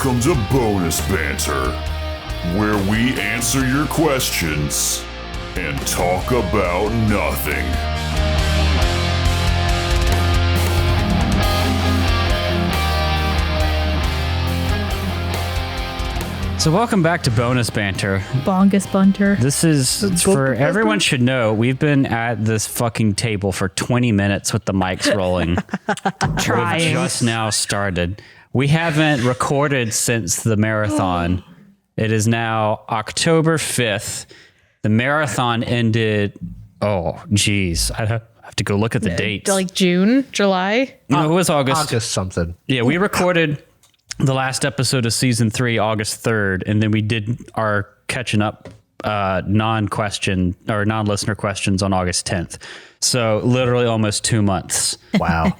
Welcome to Bonus Banter, where we answer your questions and talk about nothing. So welcome back to Bonus Banter. Bongus Bunter. This is, for everyone should know, we've been at this fucking table for 20 minutes with the mics rolling. Trying. We've just now started. We haven't recorded since the marathon. It is now October 5th. The marathon ended, oh, geez. I have to go look at the dates. Like June, July? No, it was August. August something. Yeah, we recorded the last episode of season 3, August 3rd, and then we did our catching up non-question or non-listener questions on August 10th. So literally almost 2 months. Wow.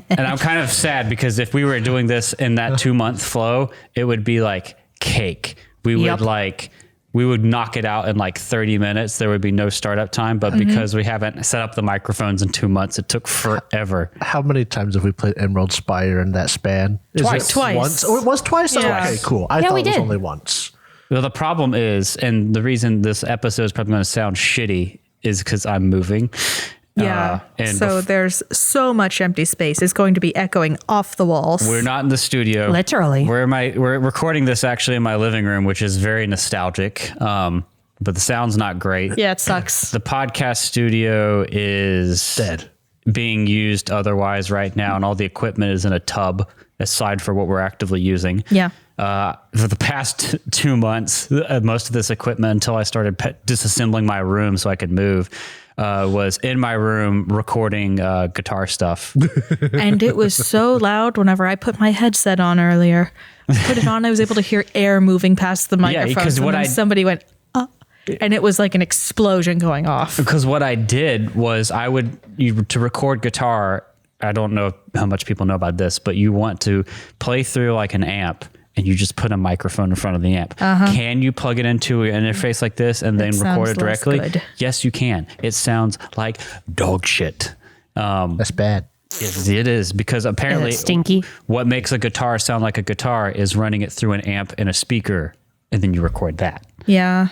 And I'm kind of sad because if we were doing this in that 2-month flow, it would be like cake. We would knock it out in like 30 minutes. There would be no startup time, but because we haven't set up the microphones in 2 months, it took forever. How many times have we played Emerald Spire in that span? Twice. Once? Oh, it was twice? Yeah. Okay, cool. I thought we it was did. only once. Well, the problem is, and the reason this episode is probably going to sound shitty is because I'm moving. Yeah. So there's so much empty space. It's going to be echoing off the walls. We're not in the studio. Literally. We're recording this actually in my living room, which is very nostalgic. But the sound's not great. Yeah, it sucks. The podcast studio is Dead. being used otherwise right now, and all the equipment is in a tub aside for what we're actively using. Yeah. For the past 2 months, most of this equipment, until I started disassembling my room so I could move, was in my room recording guitar stuff. And it was so loud whenever I put my headset on earlier. I put it on, I was able to hear air moving past the microphone. because And then somebody went, and it was like an explosion going off. Because what I did was to record guitar, I don't know how much people know about this, but you want to play through like an amp and you just put a microphone in front of the amp. Can you plug it into an interface like this and then record it directly? Good. Yes, you can. It sounds like dog shit. That's bad. It is, because apparently stinky. What makes a guitar sound like a guitar is running it through an amp and a speaker, and then you record that. Yeah.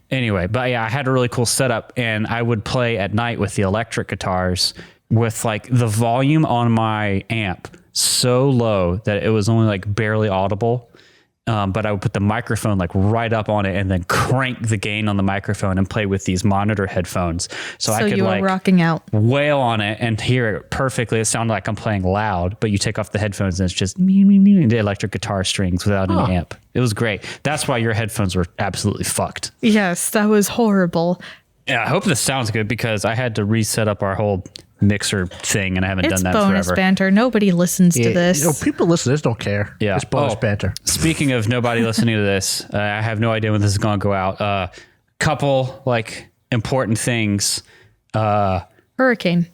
Anyway, but yeah, I had a really cool setup, and I would play at night with the electric guitars with like the volume on my amp so low that it was only like barely audible. But I would put the microphone like right up on it and then crank the gain on the microphone and play with these monitor headphones. So I could you like were rocking out. wail on it and hear it perfectly. It sounded like I'm playing loud, but you take off the headphones and it's just the electric guitar strings without an amp. It was great. That's why your headphones were absolutely fucked. Yes, that was horrible. Yeah, I hope this sounds good because I had to reset up our whole mixer thing and I haven't It's done that bonus forever. banter. Nobody listens to this. You know, people listen to this don't care. Yeah. It's bonus Oh. banter. Speaking of nobody listening to this, I have no idea when this is going to go out. Couple like important things. Hurricane.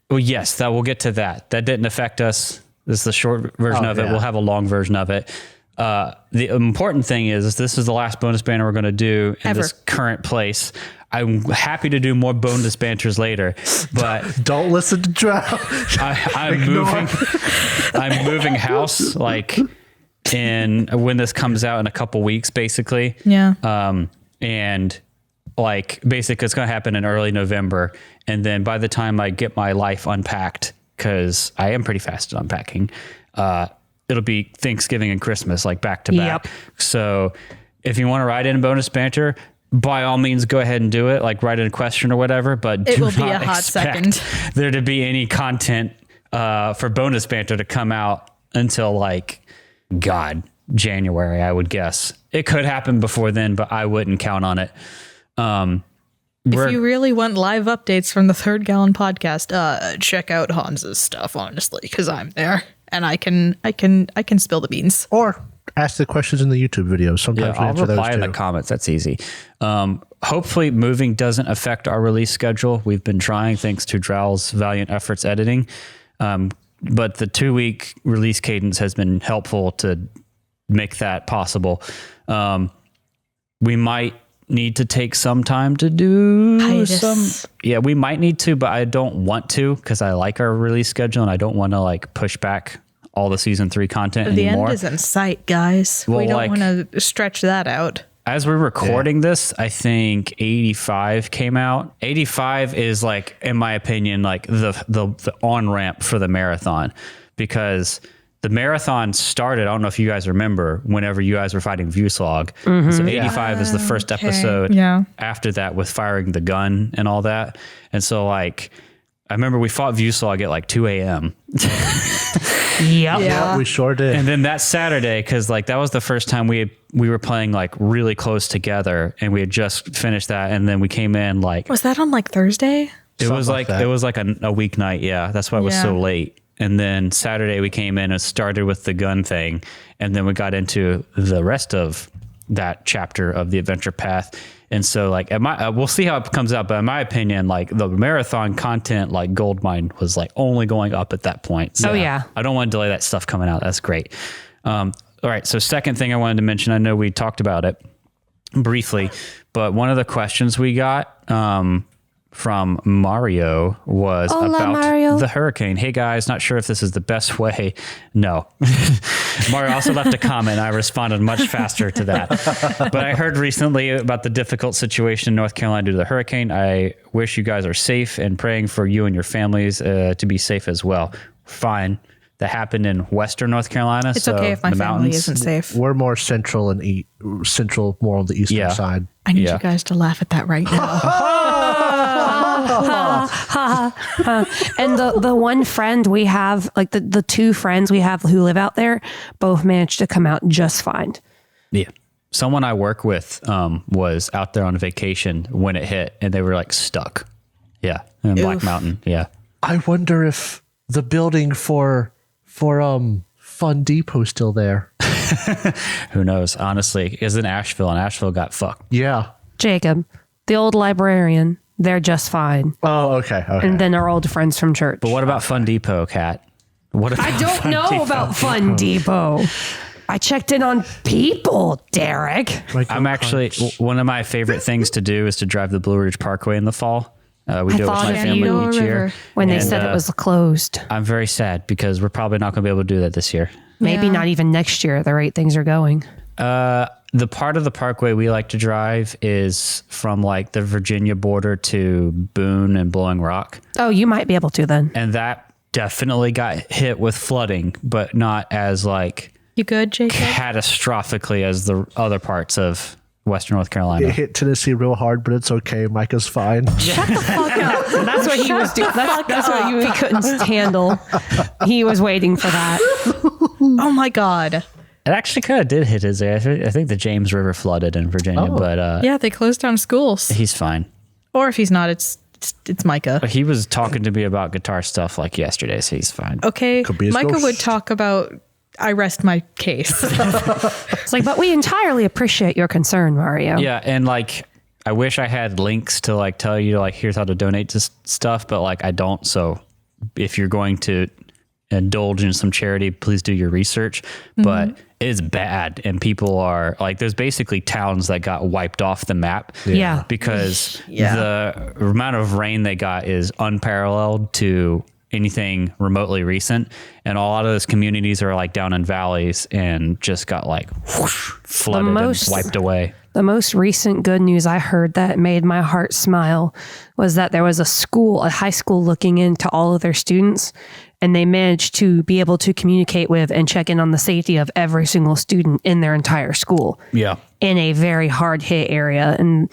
Well, yes, that we'll get to that. That didn't affect us. This is the short version of it. yeah. We'll have a long version of it. The important thing is this is the last bonus banter we're going to do in Ever. this current place. I'm happy to do more bonus banters later, but Don't listen to Drow. I'm moving house like when this comes out in a couple weeks, basically. Yeah. And like basically it's going to happen in early November. And then by the time I get my life unpacked, because I am pretty fast at unpacking, it'll be Thanksgiving and Christmas, like back to back. Yep. So if you want to write in bonus banter, by all means, go ahead and do it. Like write in a question or whatever, but It do will be not a hot expect second. there to be any content for bonus banter to come out until like, January, I would guess. It could happen before then, but I wouldn't count on it. If you really want live updates from the Third Gallon podcast, check out Hans's stuff, honestly, because I'm there and I can spill the beans. Or ask the questions in the YouTube videos. Sometimes we I'll answer those reply in too. the comments. That's easy. Hopefully moving doesn't affect our release schedule. We've been trying thanks to Drow's valiant efforts editing. But the 2-week release cadence has been helpful to make that possible. We might need to take some time to do Hiatus. we might need to, but I don't want to because I like our release schedule and I don't want to like push back all the season 3 content The anymore. end is in sight, guys. Well, we don't like- want to stretch that out. As we're recording this, I think 85 came out. 85 is like, in my opinion, like the on-ramp for the marathon, because the marathon started, I don't know if you guys remember, whenever you guys were fighting Vuslog. So 85 is the first episode after that, with firing the gun and all that. And so like, I remember we fought Vuslog at like 2 a.m. Yep. Yeah, we sure did. And then that Saturday, because like that was the first time we were playing like really close together, and we had just finished that, and then we came in like Was that on like Thursday? it was something like like that. it was like a weeknight, yeah. That's why it was so late. And then Saturday we came in and started with the gun thing, and then we got into the rest of that chapter of the adventure path. And so like we'll see how it comes out, but in my opinion, like the marathon content, like goldmine was like only going up at that point. So Oh, yeah. I don't want to delay that stuff coming out. That's great. All right. So second thing I wanted to mention, I know we talked about it briefly, but one of the questions we got from Mario was Hola, about Mario. the hurricane. Hey guys, not sure if this is the best way. No. Mario also left a comment. I responded much faster to that. But I heard recently about the difficult situation in North Carolina due to the hurricane. I wish you guys are safe, and praying for you and your families to be safe as well. Fine. That happened in Western North Carolina. It's so okay if my the family mountains- isn't safe. We're more central and central, more on the eastern Yeah. side. I need Yeah. you guys to laugh at that right now. And the one friend we have, like the two friends we have who live out there, both managed to come out just fine. Yeah. Someone I work with was out there on vacation when it hit, and they were like stuck. Yeah. In Black Oof. Mountain. Yeah. I wonder if the building for Fun Depot still there. Who knows? Honestly, is in Asheville, and Asheville got fucked. Yeah. Jacob, the old librarian, they're just fine. Oh, okay. Okay. And then our old friends from church. But what about Fun Depot, Kat? What about I don't Fun know Depot? about Fun Depot. I checked in on people, Derek. I'm actually, one of my favorite things to do is to drive the Blue Ridge Parkway in the fall. We do it with thought my of family you each year. River. When they And, said it was closed. I'm very sad because we're probably not going to be able to do that this year. Maybe Yeah. not even next year, the rate things are going. The part of the parkway we like to drive is from like the Virginia border to Boone and Blowing Rock. Oh, you might be able to then. And that definitely got hit with flooding, but not as like You good, Jacob? catastrophically as the other parts of Western North It Carolina. hit Tennessee real hard, but it's okay. Micah's fine. That's what he was doing. That's what he couldn't handle. He was waiting for that. Oh my God. It actually kind of did hit his area. I think the James River flooded in Virginia, but Yeah, they closed down schools. he's fine. Or if he's not, it's Micah. He was talking to me about guitar stuff like yesterday, so he's fine. Okay, Could be his Micah ghost. would talk about. I rest my case. It's like, but we entirely appreciate your concern, Mario. Yeah, and like I wish I had links to like tell you like here's how to donate to stuff, but like I don't. So if you're going to indulge in some charity, please do your research. But it's bad, and people are like, there's basically towns that got wiped off the map. Yeah. Because Yeah. the amount of rain they got is unparalleled to anything remotely recent, and a lot of those communities are like down in valleys and just got like whoosh, flooded most- and wiped away. The most recent good news I heard that made my heart smile was that there was a high school looking into all of their students, and they managed to be able to communicate with and check in on the safety of every single student in their entire school Yeah. in a very hard hit area. And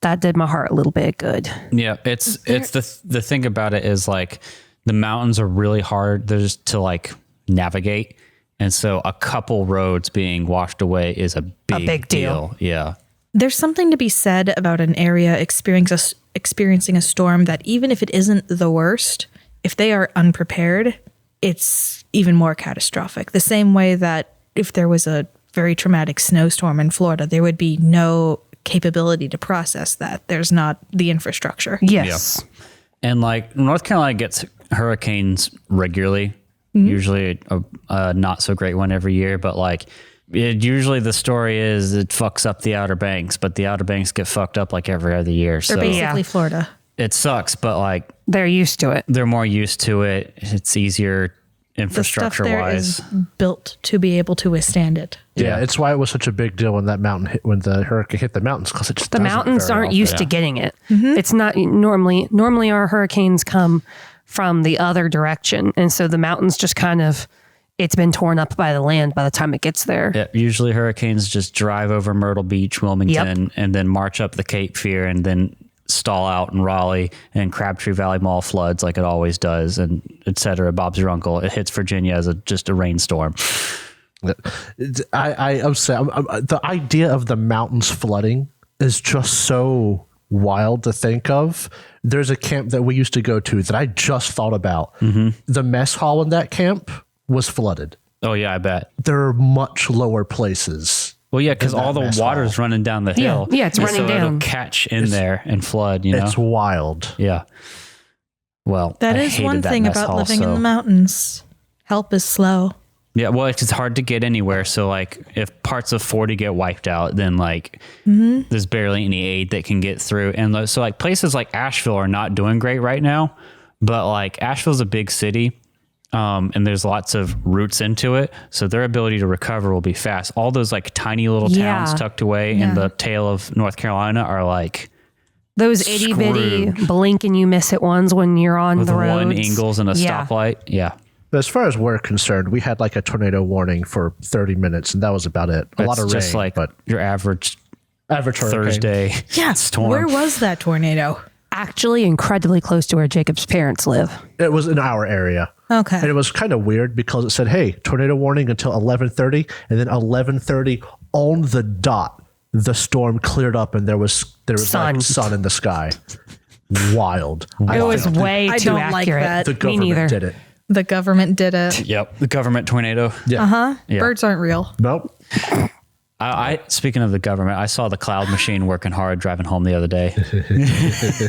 that did my heart a little bit good. Yeah, it's the thing about it is like the mountains are really hard there's to like navigate, and so a couple roads being washed away is a big deal. Yeah. There's something to be said about an area experiencing a storm that even if it isn't the worst, if they are unprepared, it's even more catastrophic. The same way that if there was a very traumatic snowstorm in Florida, there would be no capability to process that. There's not the infrastructure. Yes. And like North Carolina gets hurricanes regularly, usually a not so great one every year, but like usually the story is it fucks up the Outer Banks, but the Outer Banks get fucked up like every other year. They're So basically Yeah. Florida. it sucks, but like They're used to it. they're more used to it. It's easier infrastructure there wise. is built to be able to withstand it. Yeah, it's why it was such a big deal when when the hurricane hit the mountains, because it just The doesn't mountains very aren't often. used to getting it. It's not normally our hurricanes come from the other direction. And so the mountains just kind of, it's been torn up by the land by the time it gets there. Yeah, usually hurricanes just drive over Myrtle Beach, Wilmington, and then march up the Cape Fear and then stall out in Raleigh, and Crabtree Valley Mall floods like it always does, and et cetera. Bob's your uncle. It hits Virginia as just a rainstorm. I'm saying the idea of the mountains flooding is just so wild to think of. There's a camp that we used to go to that I just thought about. The mess hall in that camp was flooded. Oh yeah, I bet. There are much lower places. Well, yeah, because in that all the mess water's hall. running down the hill. Yeah, it's And running so it'll down. catch in there and flood. You know, It's wild. yeah. Well, That I is hated one that thing mess about hall, living in so- the mountains. Help is slow. Yeah, well, it's hard to get anywhere. So, like, if parts of 40 get wiped out, then, like, there's barely any aid that can get through. And so, like, places like Asheville are not doing great right now. But, like, Asheville's a big city, and there's lots of roots into it. So their ability to recover will be fast. All those, like, tiny little towns Yeah. tucked away in the tail of North Carolina are, like, Those itty bitty Screwed. blink and you miss it ones when you're on with the roads. one Ingalls and a Yeah. stoplight. Yeah. But as far as we're concerned, we had like a tornado warning for 30 minutes, and that was about it. A lot It's of just rain, like but your average average hurricane. Thursday storm. Where was that tornado? Actually, incredibly close to where Jacob's parents live. It was in our area. Okay. And it was kind of weird because it said, hey, tornado warning until 11:30, and then 11:30 on the dot, the storm cleared up and there was Sun. like sun in the sky. Wild. It was way I too don't like accurate. that. The Me neither. government did it. The government did it. Yep. The government tornado. Yeah. Yeah. Birds aren't real. Nope. I speaking of the government, I saw the cloud machine working hard driving home the other day.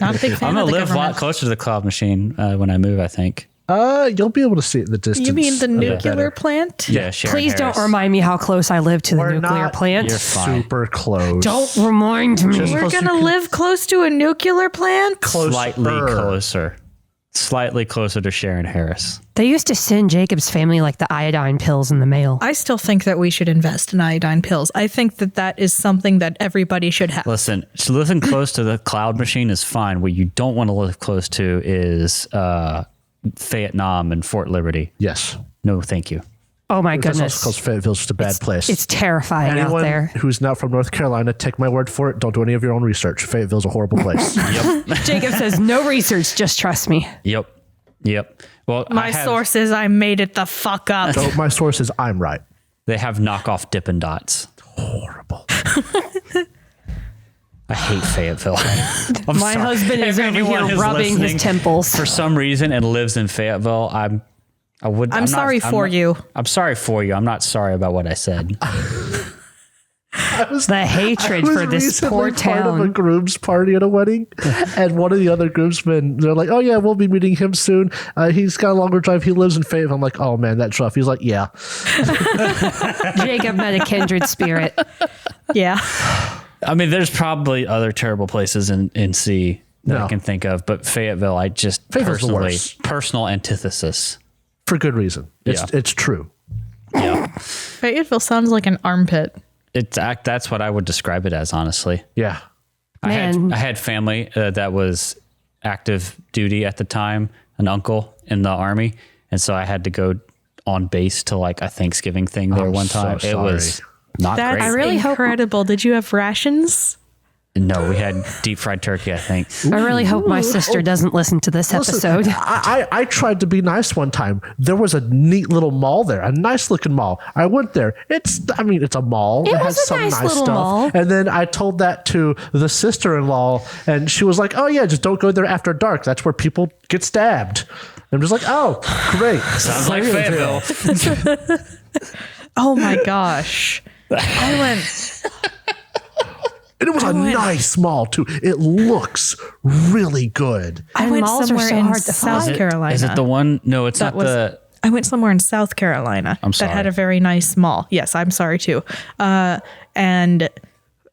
Not a big fan I'm gonna of the live a lot government. closer to the cloud machine when I move, I think. You'll be able to see it in the distance. You mean the a bit nuclear better. plant? Yeah, Sharon Please Harris. don't remind me how close I live to the We're nuclear not- plant. You're fine. Super close. Don't remind me. We're Plus you gonna can- live close to a nuclear plant? Slightly closer. Slightly closer to Sharon Harris. They used to send Jacob's family like the iodine pills in the mail. I still think that we should invest in iodine pills. I think that that is something that everybody should have. Listen, so living close to the cloud machine is fine. What you don't want to live close to is Vietnam and Fort Liberty. Yes. No, thank you. Oh my That's also goodness. because Fayetteville's just a bad place. It's terrifying out Anyone there. who's not from North Carolina, take my word for it. Don't do any of your own research. Fayetteville's a horrible place. Jacob says, no research, just trust me. Yep. Well, My source is I made it the fuck up. So my source is I'm right. They have knockoff Dippin' Dots. Horrible. I hate Fayetteville. I'm My sorry. husband is If over anyone here is rubbing his listening temples. for some reason and lives in Fayetteville. I'm sorry for you. I'm sorry for you. I'm not sorry about what I said. The hatred for this poor part of a town. groom's party at a wedding, and one of the other groomsmen, they're like, "Oh yeah, we'll be meeting him soon. He's got a longer drive. He lives in Fayetteville." I'm like, "Oh man, that's rough." He's like, "Yeah." Jacob met a kindred spirit. Yeah. I mean, there's probably other terrible places in NC that No. I can think of, but Fayetteville, I just Fayetteville's the personally worst. personal antithesis. For good reason. It's true. Yeah, Fayetteville sounds like an armpit. that's what I would describe it as, honestly. Yeah. Man. I had family that was active duty at the time, an uncle in the army, and so I had to go on base to like a Thanksgiving thing there I'm one so time. It was sorry. not That's great. really hope- incredible. Did you have rations? No, we had deep fried turkey, I think. I really hope my sister doesn't listen to this episode. I tried to be nice one time. There was a neat little mall there, a nice looking mall. I went there. It's a mall. It has was a some nice little stuff. mall. And then I told that to the sister-in-law, and she was like, "Oh yeah, just don't go there after dark. That's where people get stabbed." I'm just like, "Oh, great." Sounds like Fayetteville. Oh my gosh. I went. And it was a nice mall too. It looks really good. I And went malls are somewhere so in hard to South find. Carolina. Is it the one? No, it's That not was- the. I went somewhere in South Carolina I'm that had sorry. a very nice mall. Yes, I'm sorry too. And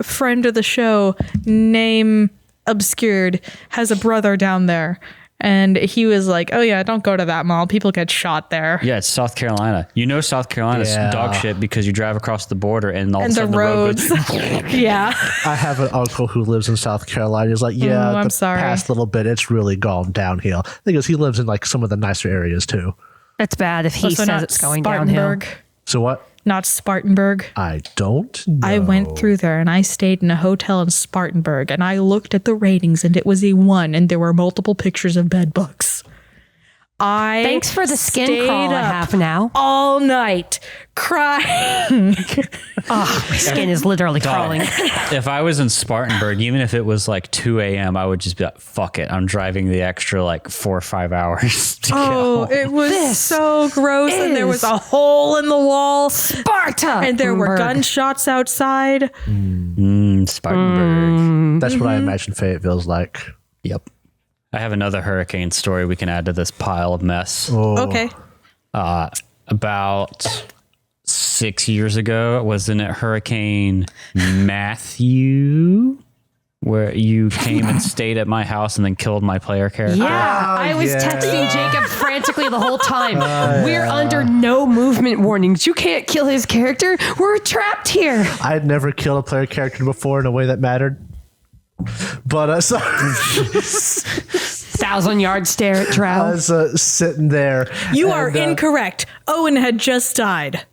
friend of the show, name obscured, has a brother down there. And he was like, oh yeah, don't go to that mall. People get shot there. Yeah, it's South Carolina. You know South Carolina's dog shit because you drive across the border and all of a sudden the roads. Yeah. I have an uncle who lives in South Carolina. He's like, yeah, I'm sorry. Past little bit, it's really gone downhill. Because he lives in like some of the nicer areas too. It's bad if he Also says not it's going downhill. Spartanburg. So what? Not Spartanburg. I don't know. I went through there and I stayed in a hotel in Spartanburg and I looked at the ratings and it was a 1 and there were multiple pictures of bed bugs. Thanks for the skin crawl I have now. All night crying. Oh, my skin is literally crawling. If I was in Spartanburg, even if it was like 2 a.m., I would just be like, fuck it. I'm driving the extra like 4 or 5 hours to Oh, go. it was so gross. And there was is a hole in the wall. Sparta! And there were gunshots outside. Spartanburg. That's what I imagine Fayetteville's like. Yep. I have another hurricane story we can add to this pile of mess. Okay. About 6 years ago, wasn't it Hurricane Matthew? Where you came and stayed at my house and then killed my player character? Yeah, I was texting Jacob frantically the whole time. We're under no movement warnings. You can't kill his character. We're trapped here. I had never killed a player character before in a way that mattered. But so 1,000-yard stare at I Drow. was sitting there. You are incorrect. Owen had just died.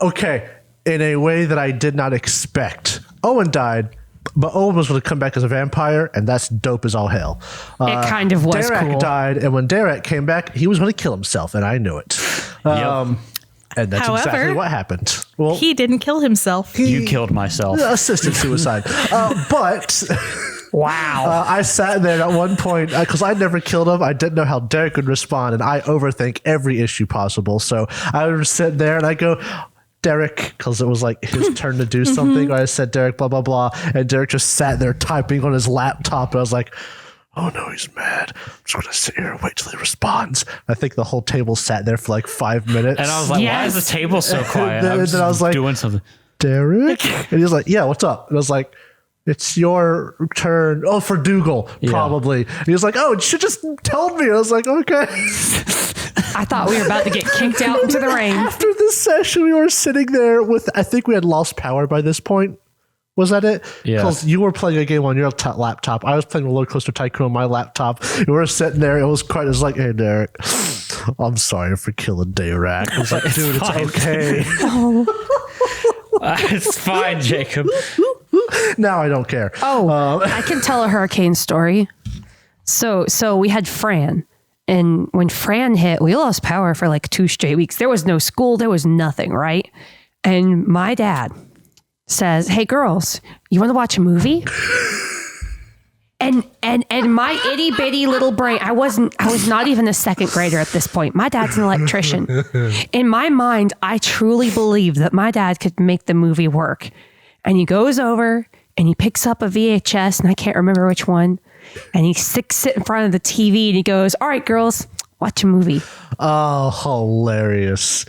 Okay, in a way that I did not expect. Owen died, but Owen was going to come back as a vampire, and that's dope as all hell. It kind of was Derek cool. died, and when Derek came back, he was going to kill himself, and I knew it. And that's However, exactly what happened. Well, He didn't kill himself. You killed myself. assisted suicide. But Wow. I sat there at one point because I never killed him. I didn't know how Derek would respond, and I overthink every issue possible. So I would sit there and I go, Derek, because it was like his turn to do something. Or I said, Derek, blah, blah, blah. And Derek just sat there typing on his laptop. And I was like, oh no, he's mad. I'm just going to sit here and wait till he responds. I think the whole table sat there for like 5 minutes. And I was like, why is the table so quiet? And then I was like, doing something. Derek? And he was like, yeah, what's up? And I was like, it's your turn. Oh, for Dougal, probably. And he was like, oh, you should just told me. And I was like, okay. I thought we were about to get kicked out into the rain. After this session, we were sitting there with, I think we had lost power by this point. Was that it? Yeah. Because you were playing a game on your laptop. I was playing Roller Coaster Tycoon on my laptop. We were sitting there. It was like, hey, Derek, I'm sorry for killing Dayrak. I was like, dude, it's okay. It's fine, Jacob. Now I don't care. Oh, I can tell a hurricane story. So we had Fran. And when Fran hit, we lost power for like 2 straight weeks. There was no school. There was nothing, right? And my dad says, hey, girls, you want to watch a movie? And my itty bitty little brain, I was not even a second grader at this point. My dad's an electrician. In my mind, I truly believe that my dad could make the movie work. And he goes over and he picks up a VHS, and I can't remember which one. And he sticks it in front of the TV and he goes, all right, girls, watch a movie. Oh, hilarious.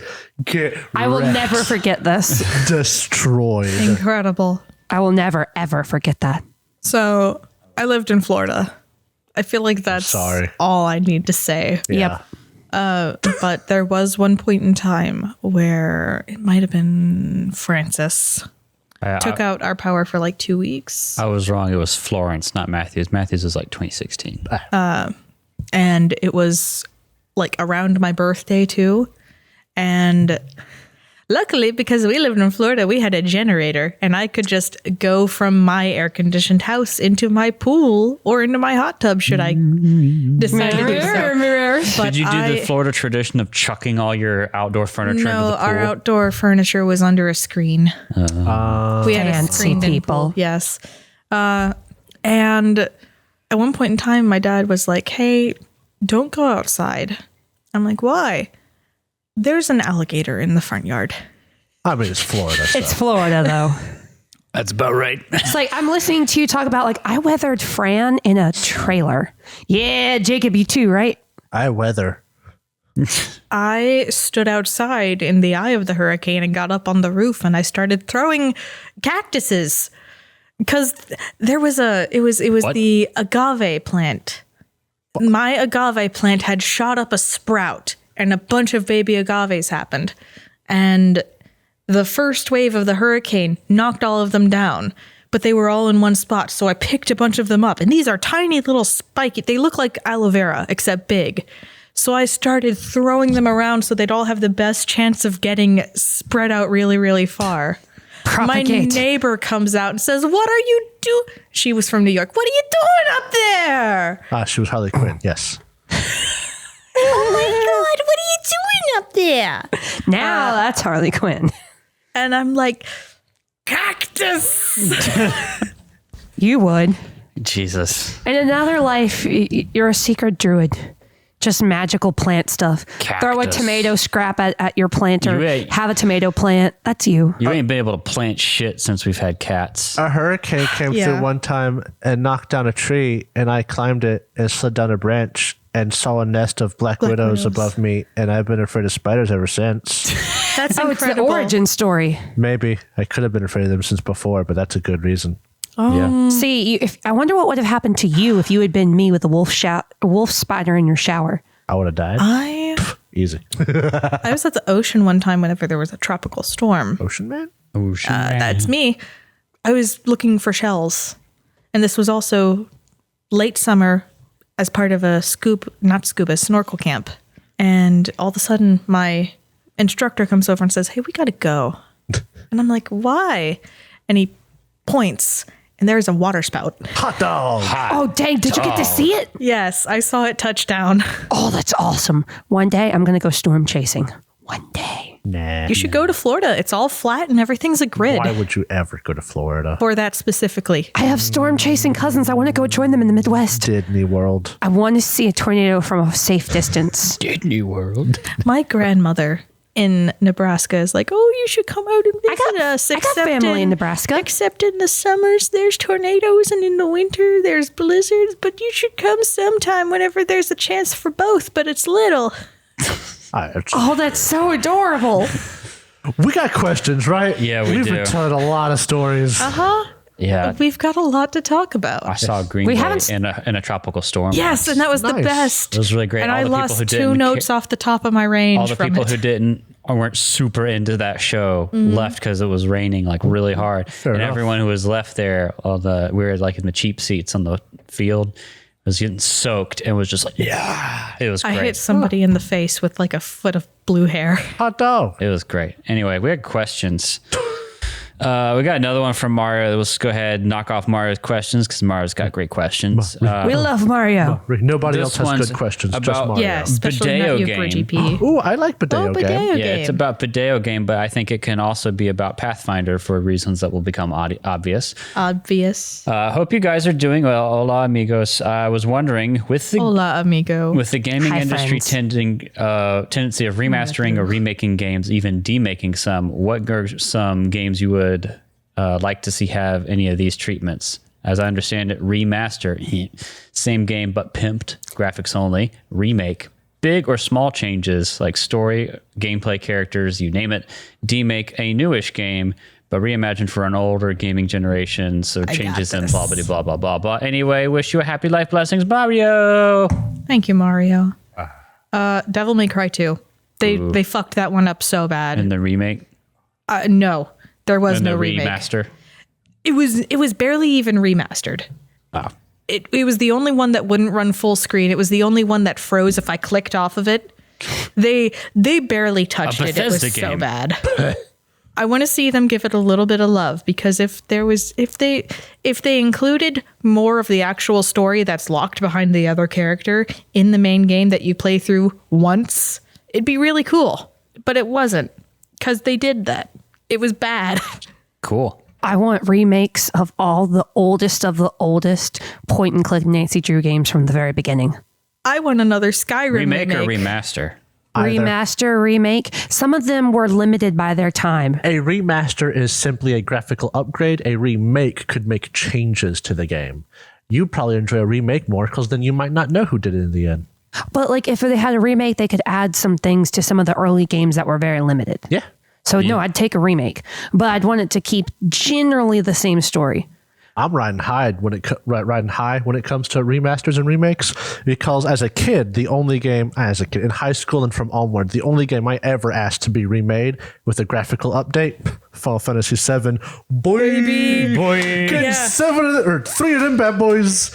I will never forget this. Destroyed. Incredible. I will never, ever forget that. So I lived in Florida. I feel like that's Sorry. all I need to say. Yep. But there was one point in time where it might have been Francis took out our power for like 2 weeks. I was wrong. It was Florence, not Matthews. Matthews is like 2016. And it was like around my birthday too. And luckily, because we lived in Florida, we had a generator and I could just go from my air conditioned house into my pool or into my hot tub should I decide to do so. Did you do the Florida tradition of chucking all your outdoor furniture into the No, pool? our outdoor furniture was under a screen. We had a Fancy screened-in people. pool, yes. And at one point in time, my dad was like, hey, don't go outside. I'm like, why? There's an alligator in the front yard. I mean, it's Florida. So. It's Florida, though. That's about right. It's like I'm listening to you talk about like I weathered Fran in a trailer. Yeah, Jacob, you too, right? I weather. I stood outside in the eye of the hurricane and got up on the roof and I started throwing cactuses because there was it was What? the agave plant My agave plant had shot up a sprout and a bunch of baby agaves happened. And the first wave of the hurricane knocked all of them down, but they were all in one spot. So I picked a bunch of them up, and these are tiny little spiky. They look like aloe vera, except big. So I started throwing them around so they'd all have the best chance of getting spread out really, really far. Propagate. My neighbor comes out and says, "What are you doing?" She was from New York. "What are you doing up there?" She was Harley Quinn, yes. "Oh my God, what are you doing up there?" Now that's Harley Quinn. And I'm like, "Cactus." You would. Jesus. In another life, you're a secret druid. Just magical plant stuff. Throw a Cactus. tomato scrap at your planter. You ain't- Have a tomato plant. That's you. You ain't been able to plant shit since we've had cats. A hurricane came Yeah. through one time and knocked down a tree, and I climbed it and slid down a branch and saw a nest of black widows above me, and I've been afraid of spiders ever since. That's Oh, it's the incredible. origin story. Maybe. I could have been afraid of them since before, but that's a good reason. Yeah. See, I wonder what would have happened to you if you had been me with a wolf spider in your shower. I would have died. Easy. I was at the ocean one time whenever there was a tropical storm. Ocean Man? That's me. I was looking for shells. And this was also late summer as part of a snorkel camp. And all of a sudden, my instructor comes over and says, "Hey, we got to go." And I'm like, "Why?" And he points, and there's a water spout. Hot dog. Oh, dang. Did you get to see it? Yes, I saw it touch down. Oh, that's awesome. One day I'm going to go storm chasing. One day. Nah. You should go to Florida. It's all flat and everything's a grid. Why would you ever go to Florida? For that specifically. I have storm chasing cousins. I want to go join them in the Midwest. Disney World. I want to see a tornado from a safe distance. Disney World. My grandmother in Nebraska is like, "Oh, you should come out and visit us." I got family in Nebraska. Except in the summers, there's tornadoes, and in the winter, there's blizzards. But you should come sometime whenever there's a chance for both, but it's little. Oh, that's so adorable. We got questions, right? Yeah, we We've do. been telling a lot of stories. Yeah. We've got a lot to talk about. I saw Green We Day haven't- in a tropical storm. Yes, once. and that was the Nice. best. It was really great. And All I the people lost who 2 didn't notes ca- off the top of my range all the from people it. who didn't or weren't super into that show left because it was raining like really hard. And enough. everyone who was left there, we were like in the cheap seats on the field, was getting soaked and was just like, yeah, it was I great. hit somebody in the face with like a foot of blue hair. Hot dog. It was great. Anyway, we had questions. We got another one from Mario. Let's go ahead and knock off Mario's questions because Mario's got great questions. We love Mario. Nobody This else has one's good questions. Just about- Mario. Yeah, especially not Bideo you, game. GP. Ooh, I like Bideo game. Bideo Yeah, game. it's about Bideo game, but I think it can also be about Pathfinder for reasons that will become obvious. Obvious. Hope you guys are doing well. Hola, amigos. I was wondering with the Hola, amigo. with the gaming Hi, industry friends. tendency of remastering or remaking games, even demaking some, what are some games you would like to see have any of these treatments? As I understand it, remaster, same game but pimped, graphics only. Remake, big or small changes like story, gameplay, characters, you name it. Demake, a newish game but reimagined for an older gaming generation, so changes in blah blah blah blah blah blah. Anyway, wish you a happy life, blessings, Mario. Thank you, Mario. Devil May Cry 2. They fucked that one up so bad. And the remake No, there was and no the remake. remaster. It was barely even remastered. Wow. It was the only one that wouldn't run full screen. It was the only one that froze if I clicked off of it. They barely touched it. It was Bethesda so game. bad. I want to see them give it a little bit of love because if they included more of the actual story that's locked behind the other character in the main game that you play through once, it'd be really cool. But it wasn't because they did that. It was bad. Cool. I want remakes of all the oldest point and click Nancy Drew games from the very beginning. I want another Skyrim Remake remake. or remaster? Either. Remaster, remake. Some of them were limited by their time. A remaster is simply a graphical upgrade. A remake could make changes to the game. You probably enjoy a remake more because then you might not know who did it in the end. But like if they had a remake, they could add some things to some of the early games that were very limited. Yeah. So no, I'd take a remake, but I'd want it to keep generally the same story. I'm riding high when it comes to remasters and remakes, because as a kid, in high school and from onward, the only game I ever asked to be remade with a graphical update, Final Fantasy VII, get 3 of them bad boys.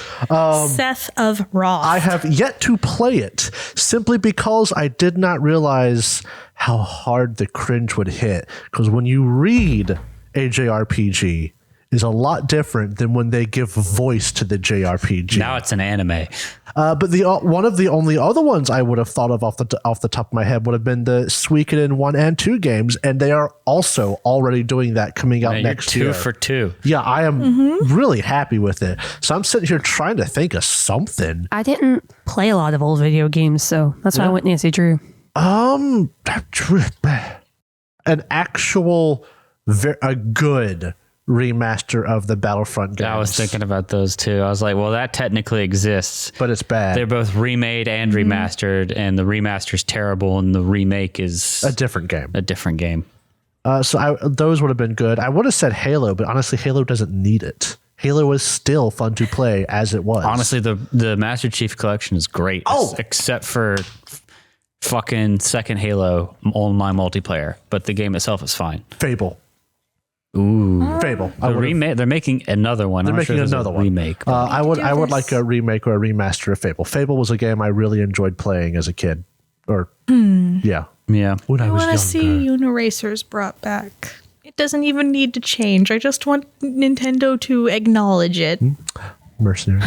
Seth of Roth. I have yet to play it simply because I did not realize how hard the cringe would hit. Because when you read a JRPG, is a lot different than when they give voice to the JRPG. Now it's an anime. But one of the only other ones I would have thought of off the top of my head would have been the Suikoden 1 and 2 games, and they are also already doing that coming out next year. 2 for 2. Yeah, I am really happy with it. So I'm sitting here trying to think of something. I didn't play a lot of old video games, so that's why I went Nancy Drew. An actual, a good remaster of the Battlefront games. I was thinking about those too. I was like, well, that technically exists, but it's bad. They're both remade and remastered, and the remaster's terrible, and the remake is a different game. So those would have been good. I would have said Halo, but honestly, Halo doesn't need it. Halo is still fun to play as it was. Honestly, the Master Chief Collection is great. Except for fucking second Halo online multiplayer, but the game itself is fine. Fable. Ooh, Fable. They're making another one. They're making another one. Remake. I would like a remake or a remaster of Fable. Fable was a game I really enjoyed playing as a kid. Yeah. When I want to see Uniracers brought back. It doesn't even need to change. I just want Nintendo to acknowledge it. Mercenaries.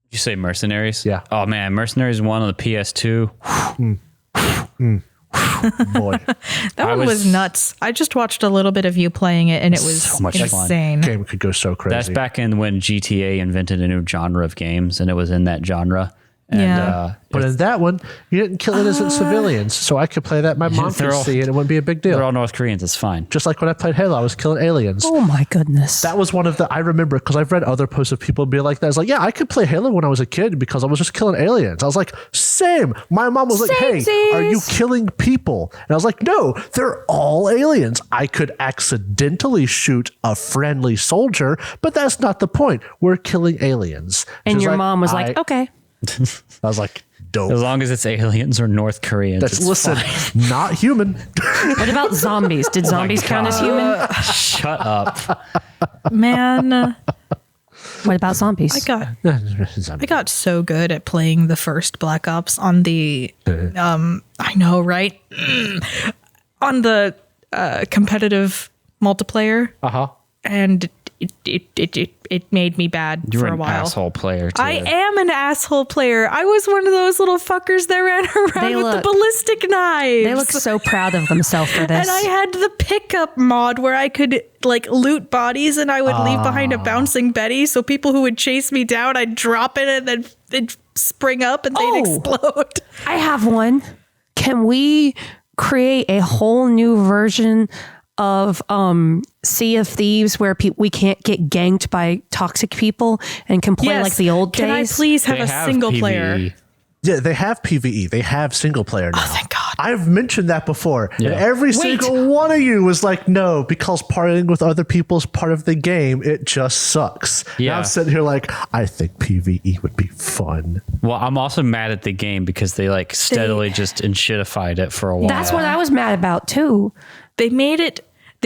You say Mercenaries? Yeah. Oh man, Mercenaries 1 on the PS2. Boy, that one was nuts. I just watched a little bit of you playing it, and it was so much insane. Game could go so crazy. That's back in when GTA invented a new genre of games, and it was in that genre. And, but in that one, you didn't kill innocent civilians, so I could play that. My mom could see it. It wouldn't be a big deal. They're all North Koreans. It's fine. Just like when I played Halo, I was killing aliens. Oh my goodness. That was one of the, I remember, because I've read other posts of people be like that. I was like, yeah, I could play Halo when I was a kid because I was just killing aliens. I was like, same. My mom was like, hey, are you killing people? And I was like, no, they're all aliens. I could accidentally shoot a friendly soldier, but that's not the point. We're killing aliens. And your mom was like, okay. I was like, dope. As long as it's aliens or North Koreans. Listen, not human. What about zombies? Did zombies count as human? Shut up. Man. What about zombies? I got so good at playing the first Black Ops on the, I know, right? On the competitive multiplayer. And it made me bad You're for a an while. asshole player too. I am an asshole player. I was one of those little fuckers that ran around with the ballistic knives. They look so proud of themselves for this. And I had the pickup mod where I could like loot bodies, and I would leave behind a bouncing Betty. So people who would chase me down, I'd drop it, and then it'd spring up and they'd explode. I have one. Can we create a whole new version of Sea of Thieves where we can't get ganked by toxic people and can play like the old days? Can I please have a single PvE. player? Yeah, they have PvE. They have single player now. Oh, thank God. I've mentioned that before. Yeah. And every single one of you was like, no, because partying with other people is part of the game. It just sucks. Yeah. Now I'm sitting here like, I think PvE would be fun. Well, I'm also mad at the game because they like steadily just enshittified it for a while. That's what I was mad about too. They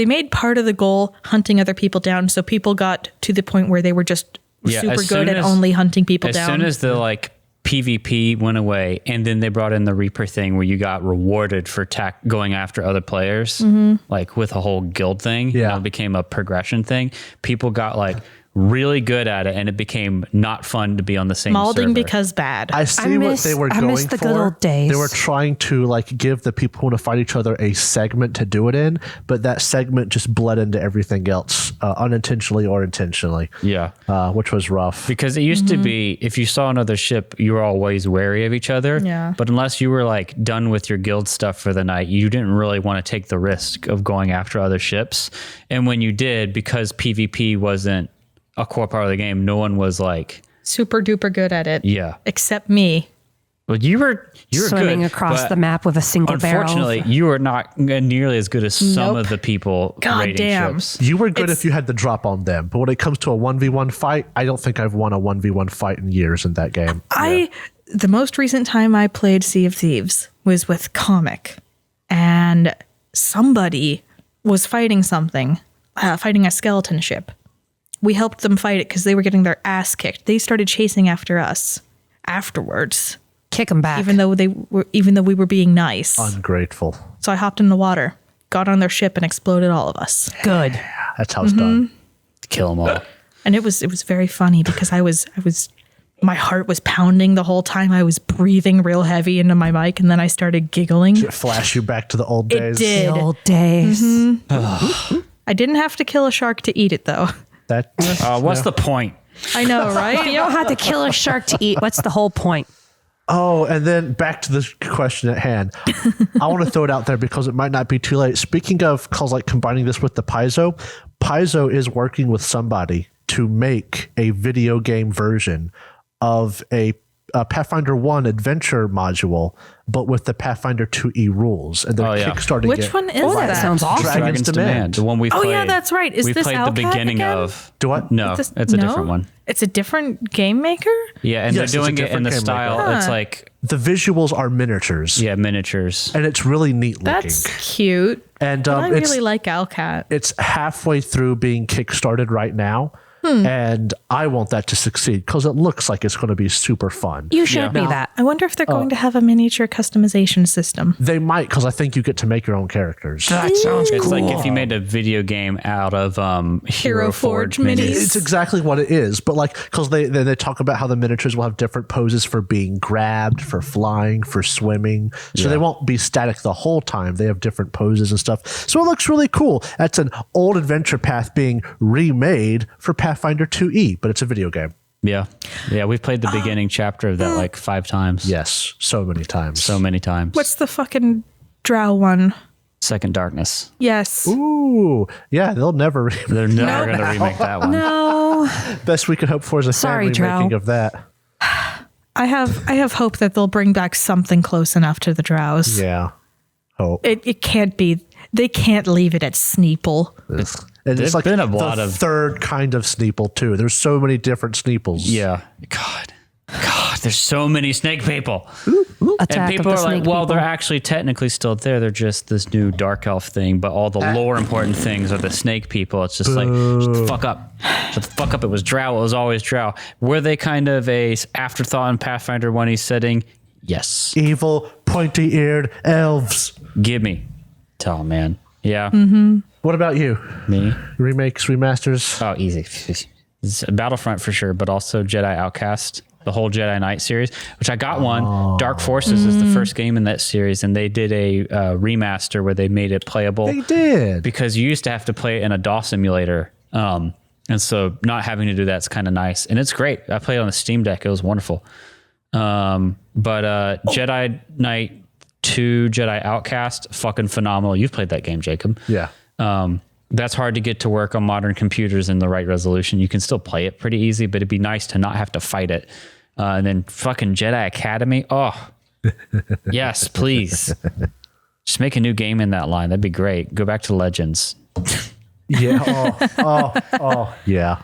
made part of the goal hunting other people down, so people got to the point where they were just super good at only hunting people down. As soon as the like PvP went away, and then they brought in the Reaper thing where you got rewarded for going after other players, like with a whole guild thing. Yeah. It became a progression thing. People got like really good at it, and it became not fun to be on the same Malding server. because bad. I see what they were going miss the for. good old days. They were trying to like give the people who want to fight each other a segment to do it in, but that segment just bled into everything else, unintentionally or intentionally. Yeah. Which was rough. Because it used to be, if you saw another ship, you were always wary of each other. Yeah. But unless you were like done with your guild stuff for the night, you didn't really want to take the risk of going after other ships. And when you did, because PvP wasn't a core part of the game, no one was like Super duper good at it. Yeah. Except me. Well, you were Swimming good, across but the map with a single barrel. Unfortunately, you are not nearly as good as some Nope. of the people God rating damn. ships. You were good if you had the drop on them, but when it comes to a 1v1 fight, I don't think I've won a 1v1 fight in years in that game. The most recent time I played Sea of Thieves was with Comic, and somebody was fighting fighting a skeleton ship. We helped them fight it because they were getting their ass kicked. They started chasing after us afterwards, Kick them back. even though we were being nice. Ungrateful. So I hopped in the water, got on their ship, and exploded all of us. Good. That's how it's done. Kill them all. And it was very funny because my heart was pounding the whole time. I was breathing real heavy into my mic, and then I started giggling. It flash you back to the old It days. did. The old days. I didn't have to kill a shark to eat it, though. That What's the point? I know, right? You don't have to kill a shark to eat. What's the whole point? Oh, and then back to the question at hand. I want to throw it out there because it might not be too late. Speaking of combining this with the Paizo is working with somebody to make a video game version of a Pathfinder 1 adventure module, but with the Pathfinder 2e rules. And they're kickstarting Which it. one is Oh, that that? sounds awesome. Dragon's Demand. The one we played. Oh, yeah, that's right. Is we this played Alcat the beginning again? of. Do what? No, This- it's a no? different one. It's a different game maker? Yeah, and Yes, they're it's a doing it in different the game style. maker. It's like The visuals are miniatures. yeah, miniatures. And it's really neat looking. That's cute. And I it's really like Alcat. it's halfway through being kickstarted right now. And I want that to succeed because it looks like it's going to be super fun. You should be that. I wonder if they're going to have a miniature customization system. They might, because I think you get to make your own characters. That sounds It's cool. like if you made a video game out of Hero Forge Forge minis. minis. It's exactly what it is, but because they talk about how the miniatures will have different poses for being grabbed, for flying, for swimming, so they won't be static the whole time. They have different poses and stuff, so it looks really cool. That's an old adventure path being remade for Pathfinder 2e, but it's a video game. Yeah, we've played the beginning chapter of that like 5 times. Yes, so many times. So many times. What's the fucking drow one? Second Darkness? Yes. Ooh, yeah, they'll never. They're never going to remake that one. No. Best we could hope for is a Sorry, family Drow. making of that. I have hope that they'll bring back something close enough to the drows. Yeah, hope. It can't be. They can't leave it at Sneeple. And There's it's like been a the lot of- third kind of Sneeple too. There's so many different Sneeples. Yeah. God, there's so many snake people. Attack And people of are the like, snake well, people. they're actually technically still there. They're just this new dark elf thing, but all the lore important things are the snake people. It's just like, shut the fuck up. Shut the fuck up. It was Drow. It was always Drow. Were they kind of a afterthought in Pathfinder 1E setting? Yes. Evil, pointy-eared elves. Give me. Tell man. Yeah. What about you? Me. Remakes, remasters? Oh, easy. It's Battlefront for sure, but also Jedi Outcast, the whole Jedi Knight series, which I got one. Dark Forces is the first game in that series, and they did a remaster where they made it playable. They did. Because you used to have to play it in a DOS emulator. And so not having to do that's kind of nice. And it's great. I played it on the Steam Deck. It was wonderful. But Jedi Knight 2, Jedi Outcast, fucking phenomenal. You've played that game, Jacob. Yeah. That's hard to get to work on modern computers in the right resolution. You can still play it pretty easy, but it'd be nice to not have to fight it. And then fucking Jedi Academy. Oh, yes, please. Just make a new game in that line. That'd be great. Go back to Legends. Yeah. Oh, yeah.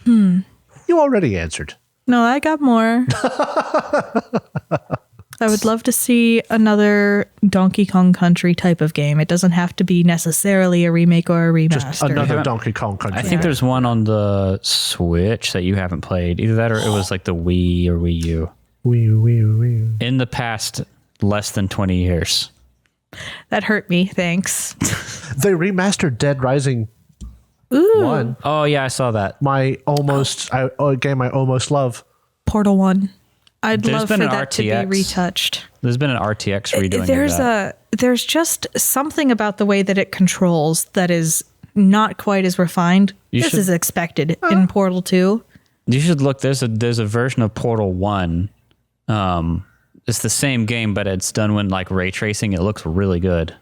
You already answered. No, I got more. I would love to see another Donkey Kong Country type of game. It doesn't have to be necessarily a remake or a remaster. Just another Donkey Kong Country. I think there's one on the Switch that you haven't played. Either that or it was like the Wii or Wii U. Wee. In the past less than 20 years. That hurt me. Thanks. They remastered Dead Rising Ooh, 1. Oh, yeah, I saw that. A game I almost love. Portal 1. I'd There's love been for an that to be RTX. retouched. There's been an RTX redoing of that. There's just something about the way that it controls that is not quite as refined. This should- is expected in Portal 2. You should look. There's a version of Portal 1. It's the same game, but it's done when like ray tracing. It looks really good.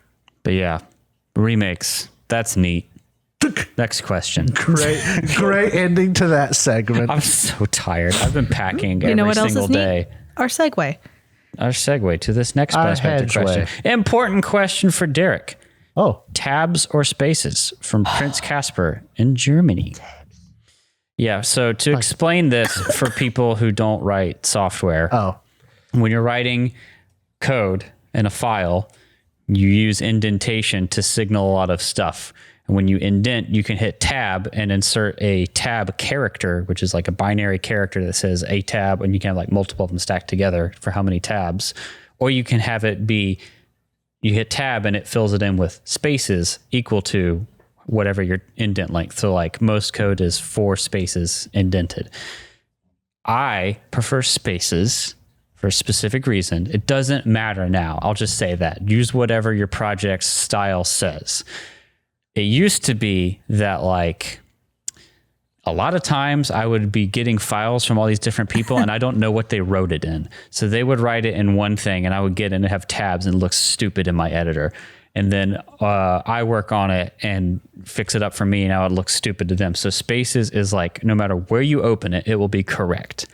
But yeah, remakes. That's neat. Next question. Great ending to that segment. I'm so tired. I've been packing every know what else single is neat? day. Our segue. Our segue to this next Our Bonus Banter question. Important question for Derek. Oh, Tabs or spaces from Prince Casper in Germany. Yeah, so to explain this for people who don't write software, when you're writing code in a file, you use indentation to signal a lot of stuff. And when you indent, you can hit tab and insert a tab character, which is like a binary character that says a tab, and you can have like multiple of them stacked together for how many tabs. Or you can have it be, you hit tab and it fills it in with spaces equal to whatever your indent length. So like most code is 4 spaces indented. I prefer spaces for a specific reason. It doesn't matter now. I'll just say that. Use whatever your project's style says. It used to be that like a lot of times I would be getting files from all these different people and I don't know what they wrote it in. So they would write it in one thing and I would get it and have tabs and it looks stupid in my editor. And then I work on it and fix it up for me and now it looks stupid to them. So spaces is like, no matter where you open it, it will be correct.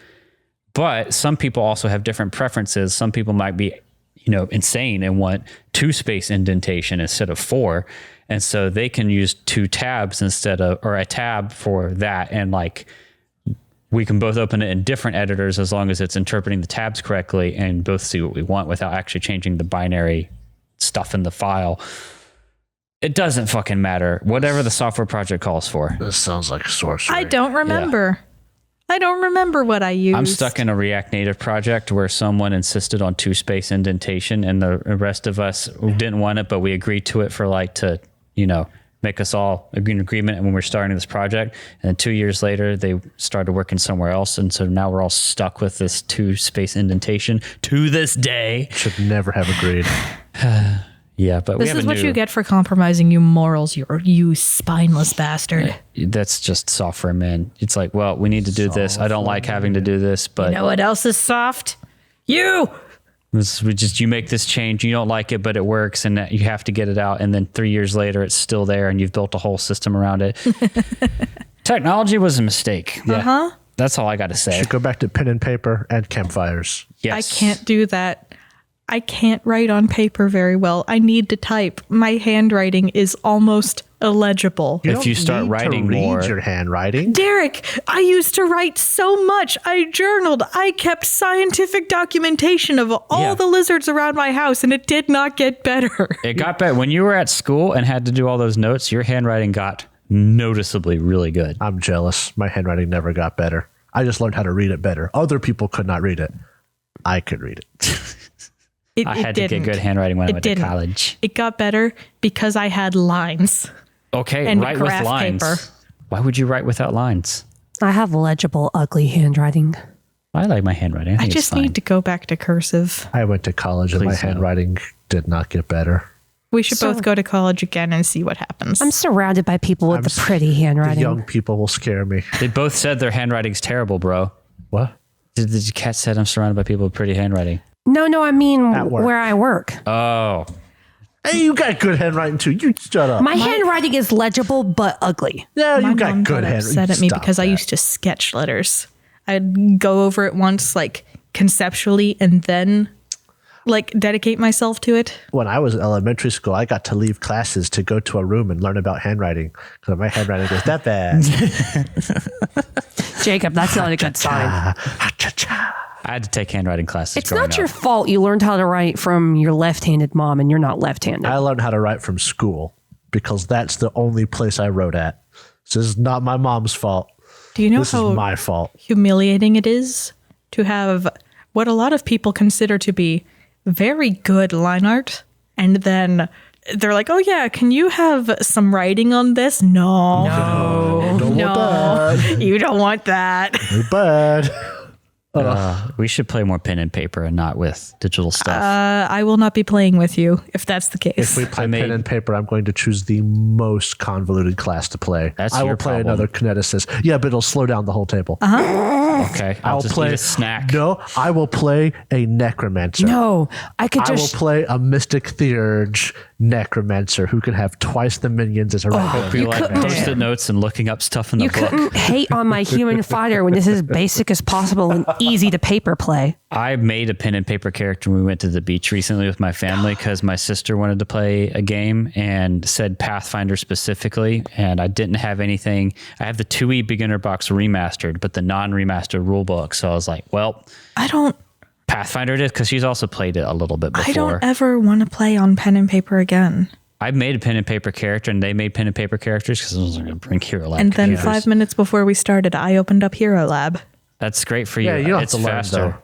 But some people also have different preferences. Some people might be, insane and want 2 space indentation instead of 4. And so they can use 2 tabs or a tab for that. And like, we can both open it in different editors as long as it's interpreting the tabs correctly and both see what we want without actually changing the binary stuff in the file. It doesn't fucking matter. Whatever the software project calls for. this sounds like sorcery. I don't remember. I don't remember what I used. I'm stuck in a React Native project where someone insisted on 2 space indentation and the rest of us didn't want it, but we agreed to it for like to, make us all agree in agreement when we're starting this project. And then 2 years later, they started working somewhere else. And so now we're all stuck with this 2 space indentation to this day. Should never have agreed. Yeah, but this is what you get for compromising you morals, you spineless bastard. That's just software, man. It's like, well, we need to do this. I don't like having to do this, but You know what else is soft? You! you make this change, you don't like it, but it works, and you have to get it out. And then 3 years later, it's still there, and you've built a whole system around it. Technology was a mistake. Uh-huh. That's all I got to say. Should go back to pen and paper and campfires. Yes. I can't do that. I can't write on paper very well. I need to type. My handwriting is almost illegible. If you start writing more, your handwriting. Derek, I used to write so much. I journaled. I kept scientific documentation of all the lizards around my house, and it did not get better. it got better. When you were at school and had to do all those notes, your handwriting got noticeably really good. I'm jealous. My handwriting never got better. I just learned how to read it better. Other people could not read it. I could read it. I had to get good handwriting when I went to college. It got better because I had lines. Okay, and write with graph lines. paper. Why would you write without lines? I have legible, ugly handwriting. I like my handwriting. I just need to go back to cursive. I went to college and my Please no. handwriting did not get better. We should both go to college again and see what happens. I'm surrounded by people with the pretty The handwriting. young people will scare me. They both said their handwriting's terrible, bro. What? The cat said I'm surrounded by people with pretty handwriting. No, I mean At work. where I work. Oh. Hey, you got good handwriting too. You shut up. My handwriting is legible but ugly. Yeah, My you got mom good got handwriting. upset at me Stop because I that. used to sketch letters. I'd go over it once, like conceptually, and then like dedicate myself to it. When I was in elementary school, I got to leave classes to go to a room and learn about handwriting because my handwriting was that bad. Jacob, that's not a good sign. I had to take handwriting classes. It's growing not your up. fault you learned how to write from your left-handed mom and you're not left-handed. I learned how to write from school because that's the only place I wrote at. So this is not my mom's fault. Do you know This how is my fault. humiliating it is to have what a lot of people consider to be very good line art, and then they're like, "Oh yeah, can you have some writing on this?" No, you don't want that. Bad. We should play more pen and paper and not with digital stuff. I will not be playing with you if that's the case. If we play pen and paper, I'm going to choose the most convoluted class to play. That's I will your play problem. another kineticist. Yeah, but it'll slow down the whole table. Okay, I'll just eat a snack. No, I will play a necromancer. No, I could I will just. play a mystic theurge necromancer who can have twice the minions as a random. Be You like couldn't- post-it notes and looking up stuff in the You book. couldn't hate on my human fighter when this is basic as possible and easy to paper play. I made a pen and paper character when we went to the beach recently with my family because my sister wanted to play a game and said Pathfinder specifically, and I didn't have anything. I have the 2E beginner box remastered, but the non-remastered rule book. So I was like, well, I don't Pathfinder it is because she's also played it a little bit before. I don't ever want to play on pen and paper again. I made a pen and paper character, and they made pen and paper characters because I was going to bring Hero Lab And then computers. 5 minutes before we started, I opened up Hero Lab. That's great for you. Yeah, you don't have It's to learn, faster. though.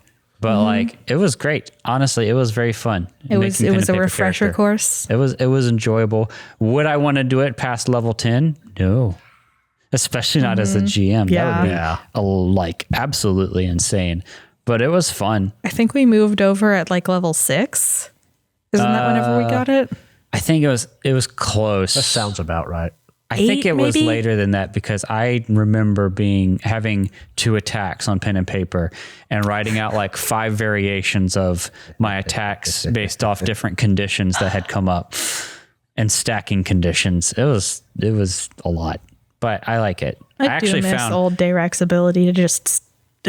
But like, it was great. Honestly, it was very fun. It was making pen and a paper refresher character. course. It was enjoyable. Would I want to do it past level 10? No. Especially not as a GM. Yeah. That would be Yeah. like absolutely insane. But it was fun. I think we moved over at like level 6. Isn't that whenever we got it? I think it was close. That sounds about right. I think 8 it was maybe? later than that because I remember having 2 attacks on pen and paper and writing out like 5 variations of my attacks based off different conditions that had come up and stacking conditions. It was a lot, but I like it. I actually do miss found old Dayrak's ability to just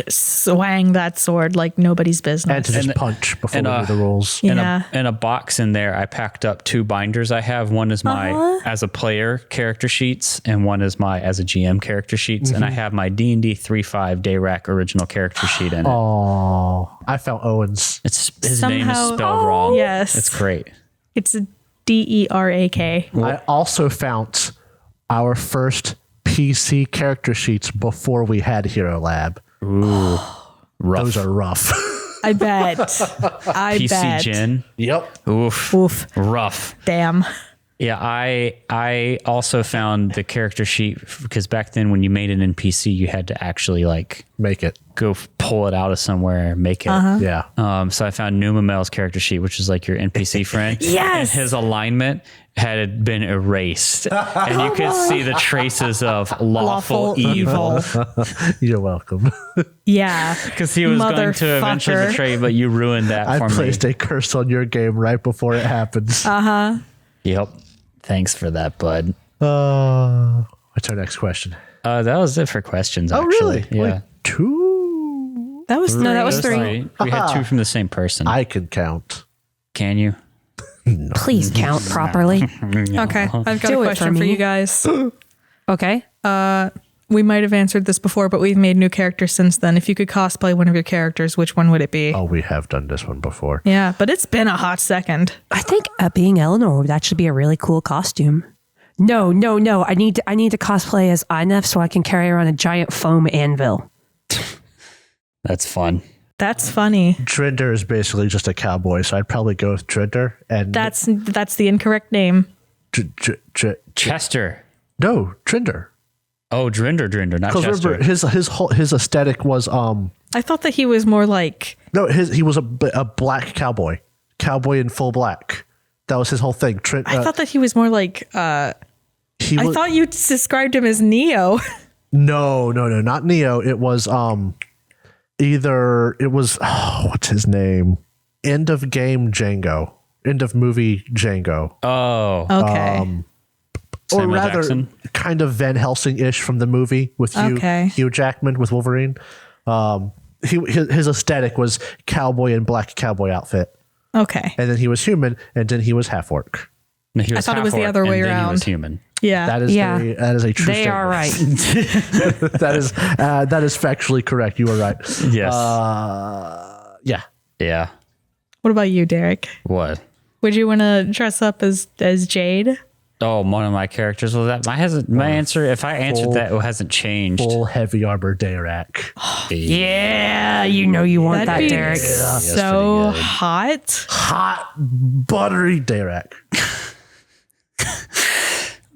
swang that sword like nobody's business. And to just punch before and, we do the rules. Yeah. in a box in there, I packed up 2 binders I have. One is my as a player character sheets, and one is my as a GM character sheets. And I have my D&D 3.5 Dayrak original character sheet in it. Oh, I found Owen's. His name is Somehow- spelled wrong. yes. It's great. It's DERAK. I also found our first PC character sheets before we had Hero Lab. Rough. Those are rough. I bet. I PC bet. Gen. Yep. Oof. Oof. Rough. Damn. Yeah, I also found the character sheet because back then when you made an NPC, you had to actually like Make it. go pull it out of somewhere and make it. Yeah. So I found Numamel's character sheet, which is like your NPC friend. Yes! And his alignment had been erased. And you could see the traces of lawful Lawful evil. You're welcome. Yeah. Because he was going to eventually Motherfucker. betray, but you ruined that I for me. placed a curse on your game right before it happens. Yep. Thanks for that, bud. What's our next question? That was it for questions, Oh, actually. really? Yeah. Like 2? That was No, that was Those 3. We had 2 from the same person. I can count. Can you? Please count properly. Okay. I've got Do a it question for for me. you guys. Okay. We might have answered this before, but we've made new characters since then. If you could cosplay one of your characters, which one would it be? Oh, we have done this one before. Yeah, but it's been a hot second. I think being Eleanor would actually be a really cool costume. No. I need to cosplay as Inef so I can carry around a giant foam anvil. That's fun. That's funny. Trinder is basically just a cowboy, so I'd probably go with Trinder. And That's the incorrect name. Chester. No, Trinder. Oh, Drinder, not Because Chester. remember, his aesthetic was I thought that he was more like he was a black cowboy in full black. That was his whole thing. I thought that he was more like I thought you described him as Neo. No, not Neo. It was what's his name? End of game Django. End of movie Django. Oh. Okay. Or Samuel rather, Jackson? kind of Van Helsing-ish from the movie with Hugh Jackman with Wolverine. His aesthetic was cowboy and black cowboy outfit, Okay. and then he was human, and then he was half orc. No, he was thought it was the half-orc, other way and then He was around. human. Yeah. That is Yeah. that is a true. They statement. are right. that is factually correct. You are right. Yes. Yeah. Yeah. What about you, Derek? What? Would you want to dress up as Jade? Oh, one of my characters. Well, that my answer. If I answered that, it hasn't changed. Full heavy armor Dayrak. Yeah, you know you want That'd that, be Derek. so pretty good. hot. Hot buttery Dayrak.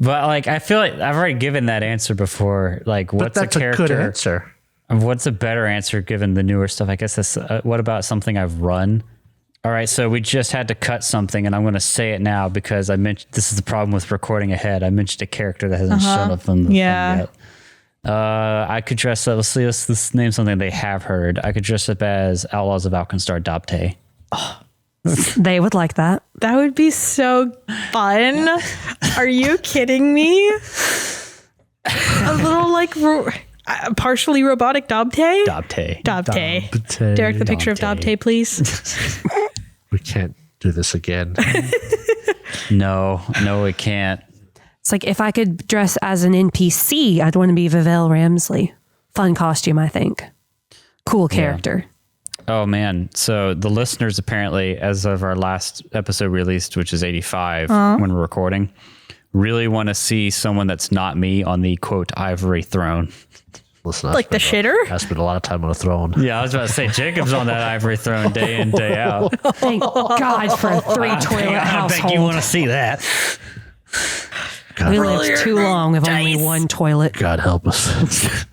But like, I feel like I've already given that answer before. Like, But what's a that's a character? good answer. What's a better answer given the newer stuff? I guess that's. What about something I've run? All right, so we just had to cut something, and I'm going to say it now because I mentioned this is the problem with recording ahead. I mentioned a character that hasn't shown up on the thing Yeah. yet. I could dress up. Let's name something they have heard. I could dress up as Outlaws of Alkenstar Dante. They would like that. That would be so fun. Are you kidding me? A little like partially robotic Dante? Dante. Derek, the picture of Dante, please. We can't do this again. No, it can't. It's like if I could dress as an NPC, I'd want to be Vivel Ramsley. Fun costume, I think. Cool character. Oh man. So the listeners apparently, as of our last episode released, which is 85 when we're recording, really want to see someone that's not me on the quote ivory throne. Listen, Like the shitter? I spent a lot of time on a throne. Yeah, I was about to say Jacob's on that ivory throne day in, day out. Thank God for a 3-toilet I bet you household. want to see that. God, We lived too long with only one toilet. God help us.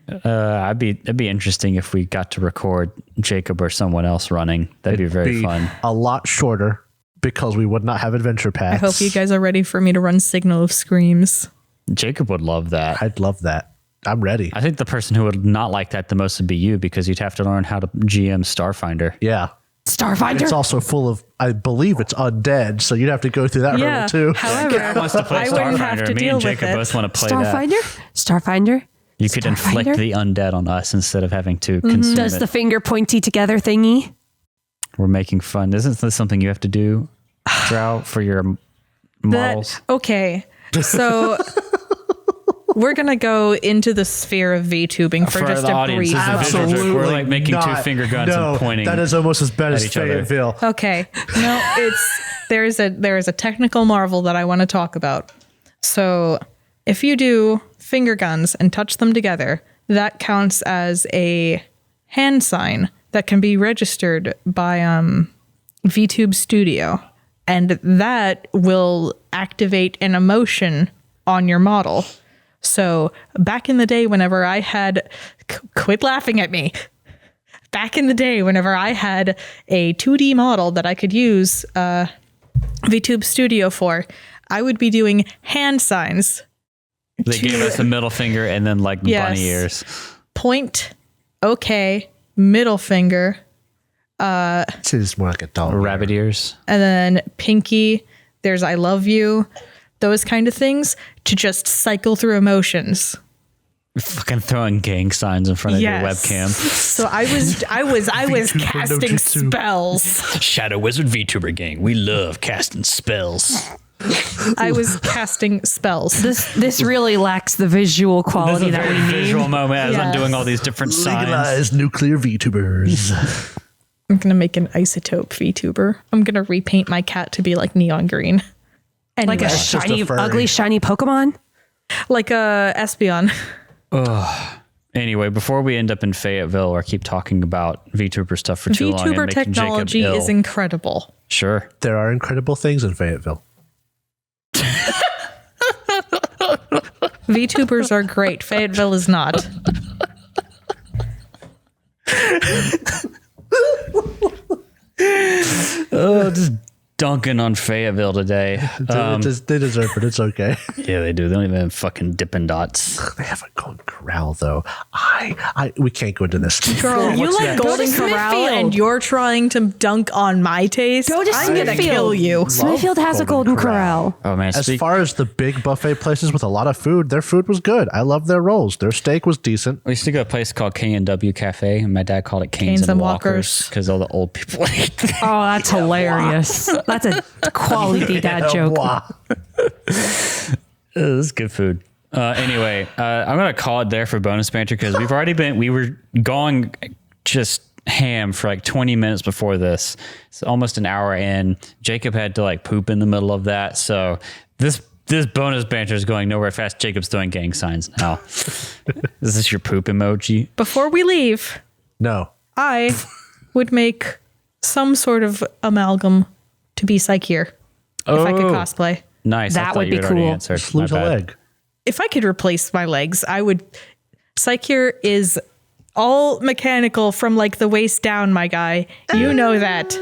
It'd be interesting if we got to record Jacob or someone else running. That'd be very fun. A lot shorter because we would not have adventure I paths. hope you guys are ready for me to run Signal of Screams. Jacob would love that. I'd love that. I'm ready. I think the person who would not like that the most would be you because you'd have to learn how to GM Starfinder. Yeah. Starfinder. It's also full of, I believe it's undead, so you'd have to go through that hurdle too. However, Wants to play I wouldn't have Starfinder. to Me deal and with Jacob it. both want to play that. Starfinder. You could inflict Starfinder? the undead on us instead of having to consume Does it. the finger pointy together thingy? We're making fun. Isn't this something you have to do, Drow, for your models? Okay, so we're gonna go into the sphere of VTubing for just the a audience, brief this is a moment. visual joke. We're like making two not. finger guns No, and pointing. That is almost as bad as each other. Fayetteville. Okay, no, there is a technical marvel that I want to talk about. So if you do finger guns and touch them together, that counts as a hand sign that can be registered by VTube Studio, and that will activate an emotion on your model. So back in the day, whenever I had, quit laughing at me. Back in the day, whenever I had a 2D model that I could use VTube Studio for, I would be doing hand signs. They gave us a middle finger and then like Yes. bunny ears. Point, okay, middle finger, It's more like a dog. Rabbit ears. and then pinky, there's I love you, those kind of things, to just cycle through emotions. Fucking throwing gang signs in front of your webcam. So I was casting jutsu. spells. Shadow Wizard VTuber gang. We love casting spells. I was casting spells. This really lacks the visual This is quality a that very we need. visual moment as I'm Yes. doing all these different signs. Legalized nuclear VTubers. I'm gonna make an isotope VTuber. I'm gonna repaint my cat to be like neon green. Anyway, Like a just a shiny, furry. ugly, shiny Pokemon. like a Espeon. Anyway, before we end up in Fayetteville or keep talking about VTuber stuff for too long and VTuber making technology Jacob is ill. incredible. Sure. There are incredible things in Fayetteville. VTubers are great. Fayetteville is not. Oh, just dunking on Fayetteville today. They deserve it. It's okay. Yeah, they do. They don't even have fucking Dippin' Dots. They have a Golden Corral though. We can't go into this. Girl, you like that? Golden Go to Corral Smithfield. and you're trying to dunk on my taste? Go to I'm gonna Smithfield. kill you. Smithfield has a Golden Corral. Oh man, As far as the big buffet places with a lot of food, their food was good. I love their rolls. Their steak was decent. we used to go to a place called K&W Cafe, and my dad called it Canes and Walkers because all the old people ate there. Oh, that's hilarious. That's a quality dad joke. Wow. This is good food. Anyway, I'm gonna call it there for bonus banter because we were going just ham for like 20 minutes before this. It's almost an hour in. Jacob had to like poop in the middle of that, so this bonus banter is going nowhere fast. Jacob's doing gang signs now. Is this your poop emoji? Before we leave, No. I would make some sort of amalgam to be Psycheer if I could cosplay. Nice. I That thought would you be had already cool. answered. Just lose My a bad. leg. If I could replace my legs, I would. Psycheer is all mechanical from like the waist down, my guy. You know that.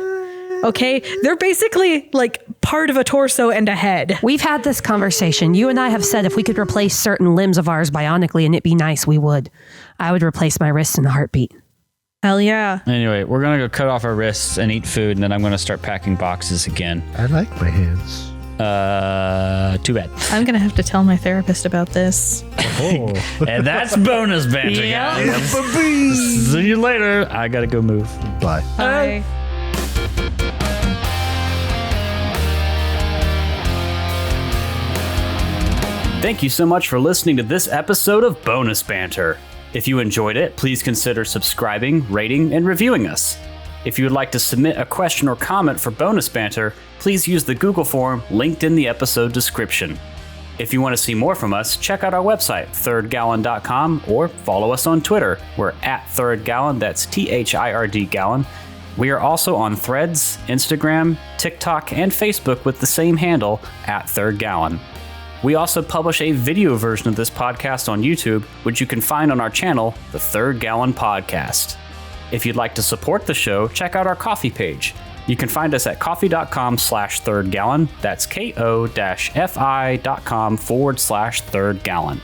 Okay? They're basically like part of a torso and a head. We've had this conversation. You and I have said if we could replace certain limbs of ours bionically and it be nice, we would. I would replace my wrists in a heartbeat. Hell yeah. Anyway, we're going to go cut off our wrists and eat food, and then I'm going to start packing boxes again. I like my hands. Too bad. I'm going to have to tell my therapist about this. Oh. And that's bonus banter, guys. See you later. I got to go move. Bye. Bye. Thank you so much for listening to this episode of Bonus Banter. If you enjoyed it, please consider subscribing, rating, and reviewing us. If you would like to submit a question or comment for Bonus Banter, please use the Google form linked in the episode description. If you want to see more from us, check out our website, thirdgallon.com, or follow us on Twitter. We're at thirdgallon, that's THIRD gallon. We are also on Threads, Instagram, TikTok, and Facebook with the same handle, at thirdgallon. We also publish a video version of this podcast on YouTube, which you can find on our channel, The Third Gallon Podcast. If you'd like to support the show, check out our Ko-fi page. You can find us at ko-fi.com/thirdgallon. That's ko-fi.com/thirdgallon.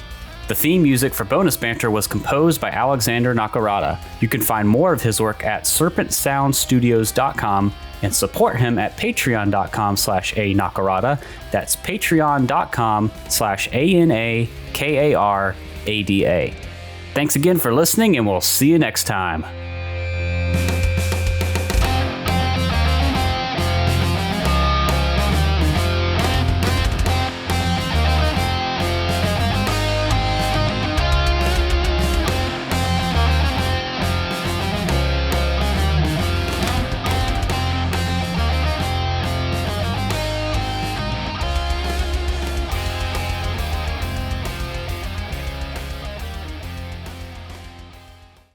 The theme music for Bonus Banter was composed by Alexander Nakarada. You can find more of his work at serpentsoundstudios.com and support him at patreon.com/a-nakarada. That's patreon.com/ANAKARADA. Thanks again for listening, and we'll see you next time.